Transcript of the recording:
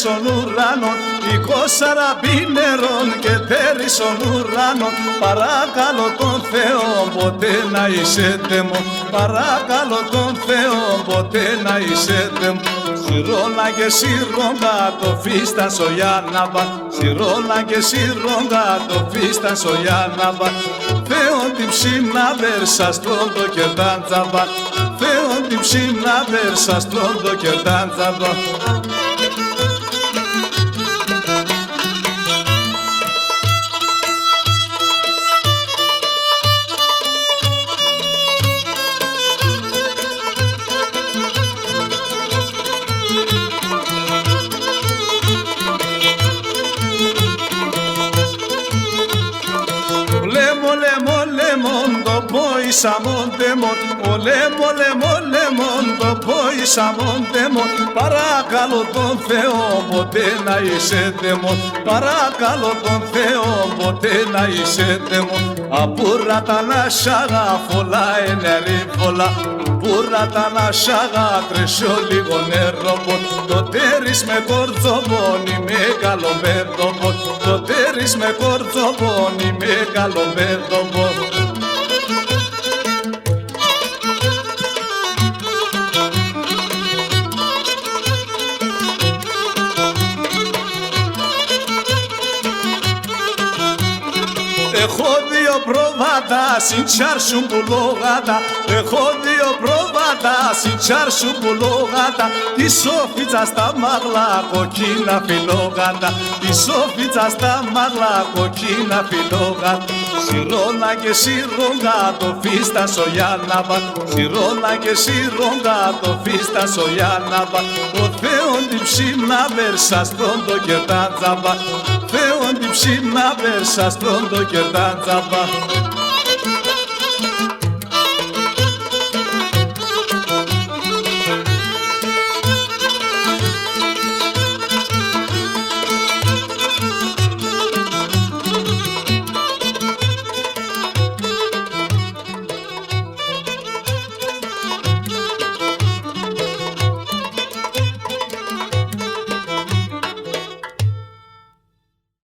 τέρισσον ουρανόν, 20 ραμπίνερον και τέρισσον ουρανόν. Παρακαλώ τον Θεό ποτέ να είσαι δαίμον, παρακαλώ τον Θεό ποτέ να είσαι δαίμον. Σιρόλα και σιρόγκα το φίστα σογιάναβα, σιρόλα και σιρόγκα το φίστα σογιάναβα. Θεόν την ψήνα βέρσα στρόντο και τάντζαβα, Θεόν την ψήνα βέρσα στρόντο και τάντζαβα. Σαμόντεμον, ολέμον, το πόη σαμόντεμον. Παρακαλώ τον Θεό ποτέ να είσαι δαίμον, παρακαλώ τον Θεό ποτέ να είσαι δαίμον. Απούρα τα να σάγα φωλά ενερίβολα, πούρα τα να σάγα τρεσιό λίγο νερόπον. Το τέρις με κορδοπον είμαι καλομέρδοπον, το τέρις με κορδοπον είμαι καλομέρδοπον. Έχω δύο πρόβατα, συντσάρσουν πουλόγατα. Έχω δύο πρόβατα, συντσάρσουν πουλόγατα. Τη σόφιτσα στα μάγλα, κοκκίνα φιλόγατα. Τη σόφιτσα στα μάγλα, κοκκίνα φιλόγατα. Σιρόλα και σιρόγκα το φίστα σογιάναβα, σιρόλα και σιρόγκα το φίστα σογιάναβα. Ο Θεόν την ψήνα βέρσα στρόντο και τάντζαβα, Θεόν την ψήνα βέρσα στρόντο και τάντζαβα.